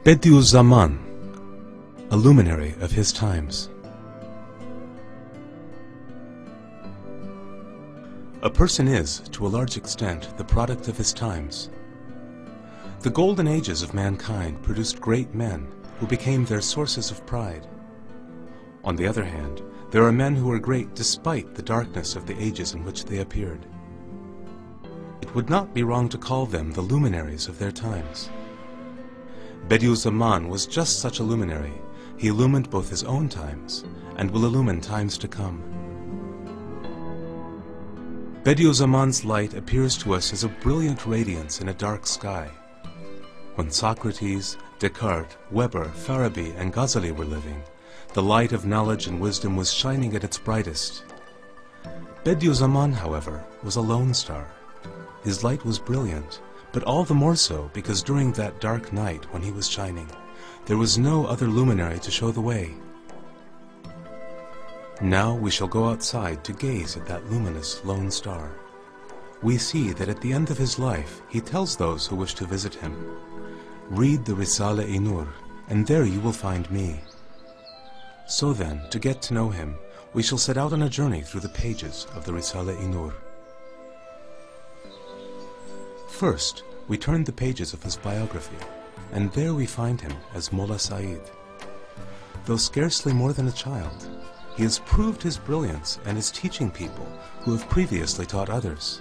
Bediuzzaman, a luminary of his times. A person is, to a large extent, the product of his times. The golden ages of mankind produced great men who became their sources of pride. On the other hand, there are men who are great despite the darkness of the ages in which they appeared. It would not be wrong to call them the luminaries of their times. Bediuzzaman was just such a luminary. He illumined both his own times and will illumine times to come. Bediuzzaman's light appears to us as a brilliant radiance in a dark sky. When Socrates, Descartes, Weber, Farabi, and Ghazali were living, the light of knowledge and wisdom was shining at its brightest. Bediuzzaman, however, was a lone star. His light was brilliant, but all the more so because during that dark night when he was shining, there was no other luminary to show the way. Now we shall go outside to gaze at that luminous lone star. We see that at the end of his life, he tells those who wish to visit him, "Read the Risale-i Nur, and there you will find me." So then, to get to know him, we shall set out on a journey through the pages of the Risale-i Nur. First, we turn the pages of his biography, and there we find him as Molla Said. Though scarcely more than a child, he has proved his brilliance and is teaching people who have previously taught others.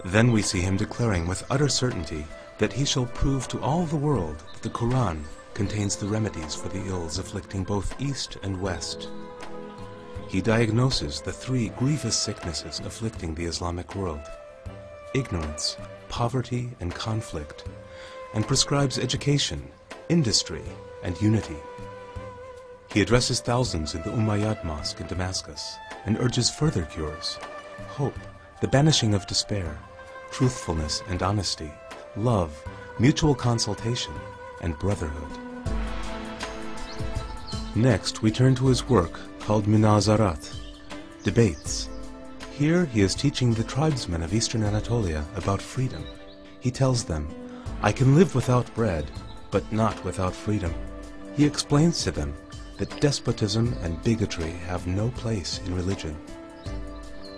Then we see him declaring with utter certainty that he shall prove to all the world that the Quran contains the remedies for the ills afflicting both East and West. He diagnoses the three grievous sicknesses afflicting the Islamic world: ignorance, poverty, and conflict, and prescribes education, industry, and unity. He addresses thousands in the Umayyad Mosque in Damascus and urges further cures: hope, the banishing of despair, truthfulness and honesty, love, mutual consultation, and brotherhood. Next, we turn to his work called Munazarat, Debates. Here he is teaching the tribesmen of Eastern Anatolia about freedom. He tells them, "I can live without bread, but not without freedom." He explains to them that despotism and bigotry have no place in religion.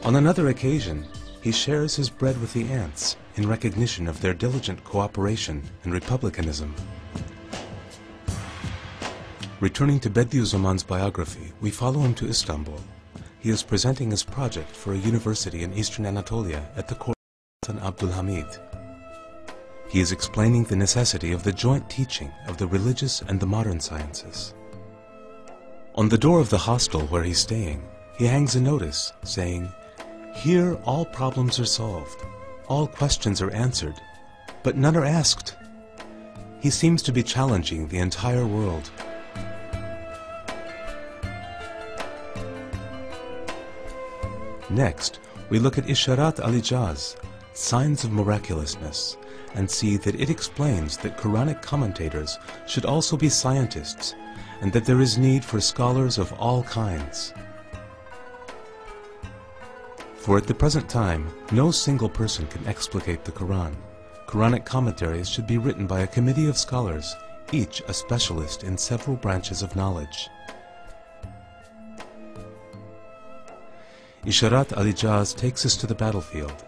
On another occasion, he shares his bread with the ants in recognition of their diligent cooperation and republicanism. Returning to Bediuzzaman's biography, we follow him to Istanbul. He is presenting his project for a university in Eastern Anatolia at the court of Sultan Abdul Hamid. He is explaining the necessity of the joint teaching of the religious and the modern sciences. On the door of the hostel where he's staying, he hangs a notice saying, "Here all problems are solved, all questions are answered, but none are asked." He seems to be challenging the entire world. Next, we look at Isharat al-Ijaz, Signs of Miraculousness, and see that it explains that Quranic commentators should also be scientists, and that there is need for scholars of all kinds. For at the present time, no single person can explicate the Quran. Quranic commentaries should be written by a committee of scholars, each a specialist in several branches of knowledge. Isharat al-Ijaz takes us to the battlefield.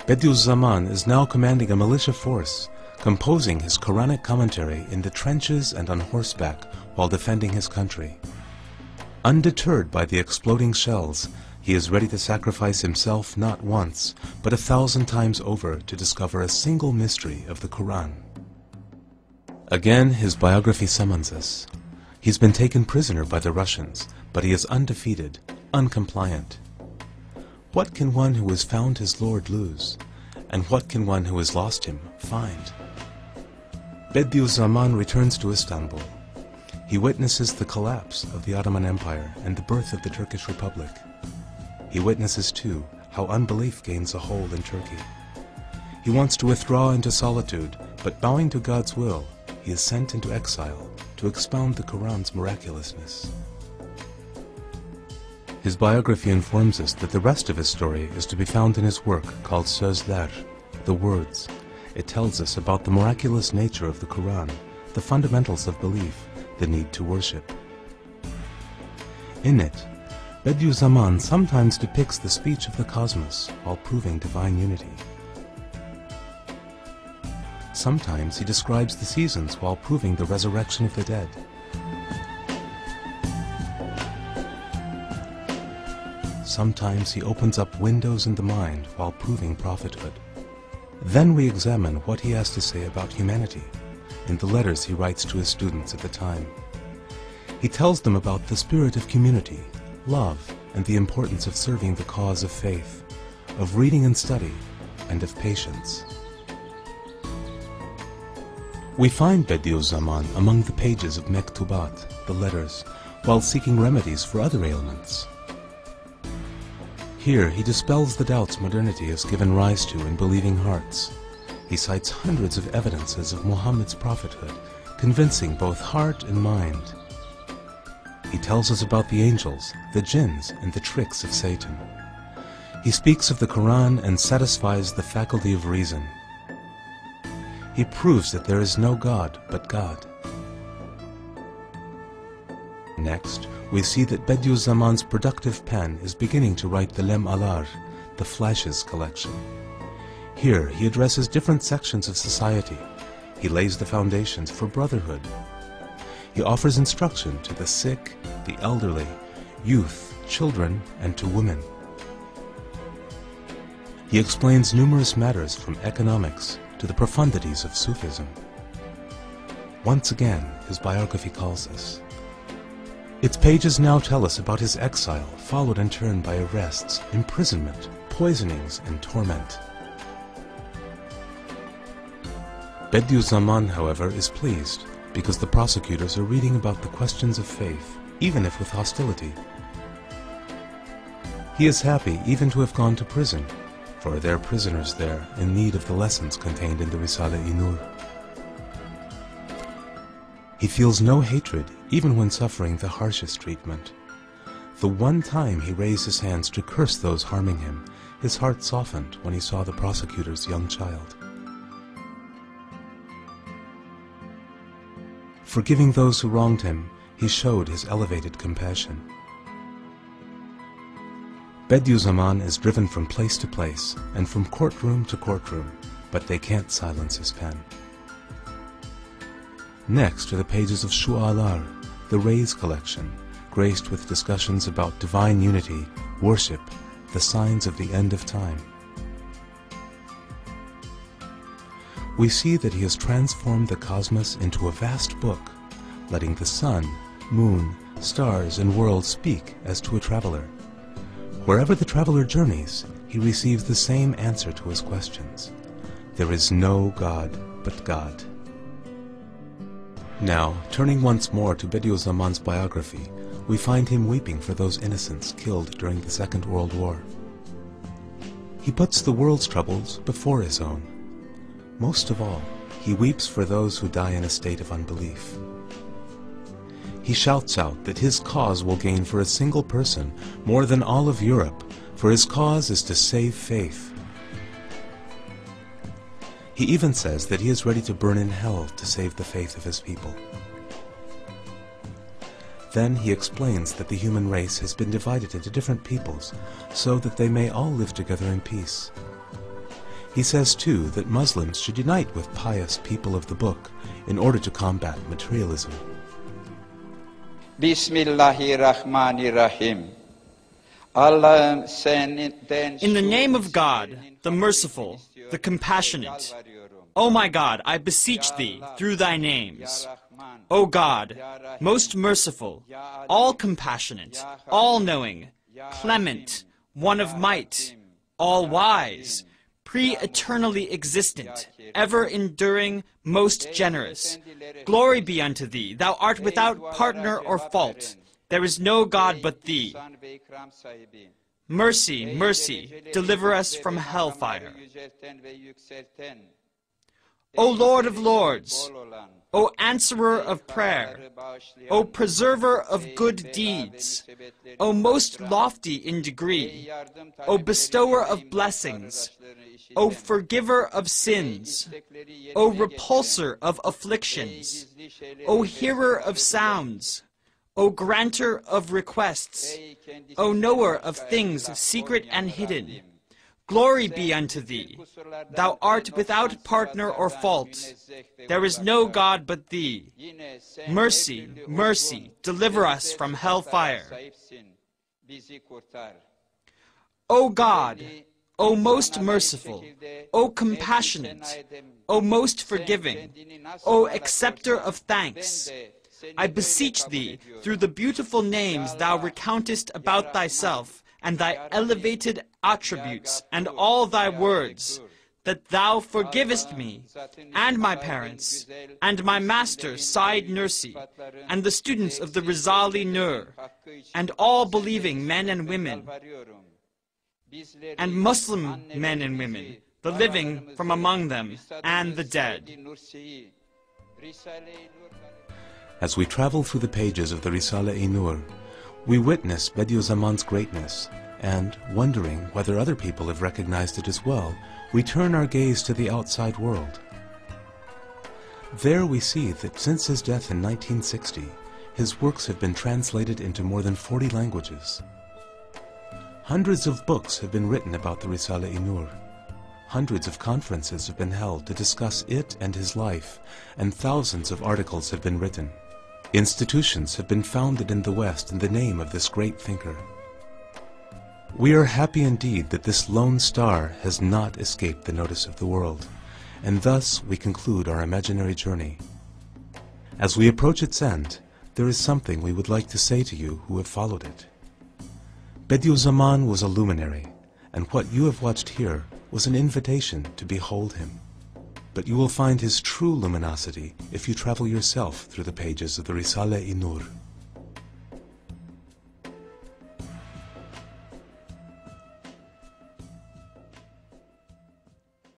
Bediuzzaman is now commanding a militia force, composing his Quranic commentary in the trenches and on horseback while defending his country. Undeterred by the exploding shells, he is ready to sacrifice himself not once, but 1,000 times over to discover a single mystery of the Quran. Again, his biography summons us. He's been taken prisoner by the Russians, but he is undefeated, uncompliant. What can one who has found his Lord lose? And what can one who has lost him find? Bediuzzaman returns to Istanbul. He witnesses the collapse of the Ottoman Empire and the birth of the Turkish Republic. He witnesses, too, how unbelief gains a hold in Turkey. He wants to withdraw into solitude, but bowing to God's will, he is sent into exile to expound the Quran's miraculousness. His biography informs us that the rest of his story is to be found in his work called Sözler, the Words, It tells us about the miraculous nature of the Quran, the fundamentals of belief, the need to worship. In it, Bediuzzaman sometimes depicts the speech of the cosmos while proving divine unity. Sometimes he describes the seasons while proving the resurrection of the dead. Sometimes he opens up windows in the mind while proving prophethood. Then we examine what he has to say about humanity in the letters he writes to his students at the time. He tells them about the spirit of community, love, and the importance of serving the cause of faith, of reading and study, and of patience. We find Bediuzzaman among the pages of Mektubat, the letters, while seeking remedies for other ailments. Here he dispels the doubts modernity has given rise to in believing hearts. He cites hundreds of evidences of Muhammad's prophethood, convincing both heart and mind. He tells us about the angels, the jinns, and the tricks of Satan. He speaks of the Quran and satisfies the faculty of reason. He proves that there is no God but God. Next, we see that Bediuzzaman's productive pen is beginning to write the Lem Alar, the Flashes collection. Here he addresses different sections of society. He lays the foundations for brotherhood. He offers instruction to the sick, the elderly, youth, children, and to women. He explains numerous matters from economics to the profundities of Sufism. Once again, his biography calls us. Its pages now tell us about his exile, followed in turn by arrests, imprisonment, poisonings, and torment. Bediuzzaman, however, is pleased because the prosecutors are reading about the questions of faith, even if with hostility. He is happy even to have gone to prison, for there are prisoners there in need of the lessons contained in the Risale-i Nur. He feels no hatred even when suffering the harshest treatment. The one time he raised his hands to curse those harming him, his heart softened when he saw the prosecutor's young child. Forgiving those who wronged him, he showed his elevated compassion. Bediuzzaman is driven from place to place and from courtroom to courtroom, but they can't silence his pen. Next are the pages of Shu'alar, the Rays collection, graced with discussions about divine unity, worship, the signs of the end of time. We see that he has transformed the cosmos into a vast book, letting the sun, moon, stars, and world speak as to a traveler. Wherever the traveler journeys, he receives the same answer to his questions. There is no God but God. Now, turning once more to Bediuzzaman's biography, we find him weeping for those innocents killed during the Second World War. He puts the world's troubles before his own. Most of all, he weeps for those who die in a state of unbelief. He shouts out that his cause will gain for a single person more than all of Europe, for his cause is to save faith. He even says that he is ready to burn in hell to save the faith of his people. Then he explains that the human race has been divided into different peoples so that they may all live together in peace. He says too that Muslims should unite with pious people of the book in order to combat materialism. Bismillahirrahmanirrahim. In the name of God, the merciful, the compassionate. O my God, I beseech thee through thy names. O God, most merciful, all compassionate, all-knowing, clement, one of might, all-wise, pre-eternally existent, ever-enduring, most generous. Glory be unto thee, thou art without partner or fault. There is no God but thee. Mercy, mercy, deliver us from hellfire. O Lord of lords, O answerer of prayer, O preserver of good deeds, O most lofty in degree, O bestower of blessings, O forgiver of sins, O repulsor of afflictions, O hearer of sounds, O granter of requests, O knower of things secret and hidden, glory be unto thee. Thou art without partner or fault. There is no God but thee. Mercy, mercy, deliver us from hellfire. O God, O most merciful, O compassionate, O most forgiving, O acceptor of thanks, I beseech thee, through the beautiful names thou recountest about thyself, and thy elevated attributes, and all thy words, that thou forgivest me, and my parents, and my master Said Nursi, and the students of the Risale Nur, and all believing men and women, and Muslim men and women, the living from among them, and the dead. As we travel through the pages of the Risale-i Nur, we witness Bediuzzaman's greatness, and, wondering whether other people have recognized it as well, we turn our gaze to the outside world. There we see that since his death in 1960, his works have been translated into more than 40 languages. Hundreds of books have been written about the Risale-i Nur. Hundreds of conferences have been held to discuss it and his life, and thousands of articles have been written. Institutions have been founded in the West in the name of this great thinker. We are happy indeed that this lone star has not escaped the notice of the world, and thus we conclude our imaginary journey. As we approach its end, there is something we would like to say to you who have followed it. Bediuzzaman was a luminary, and what you have watched here was an invitation to behold him. But you will find his true luminosity if you travel yourself through the pages of the Risale-i Nur.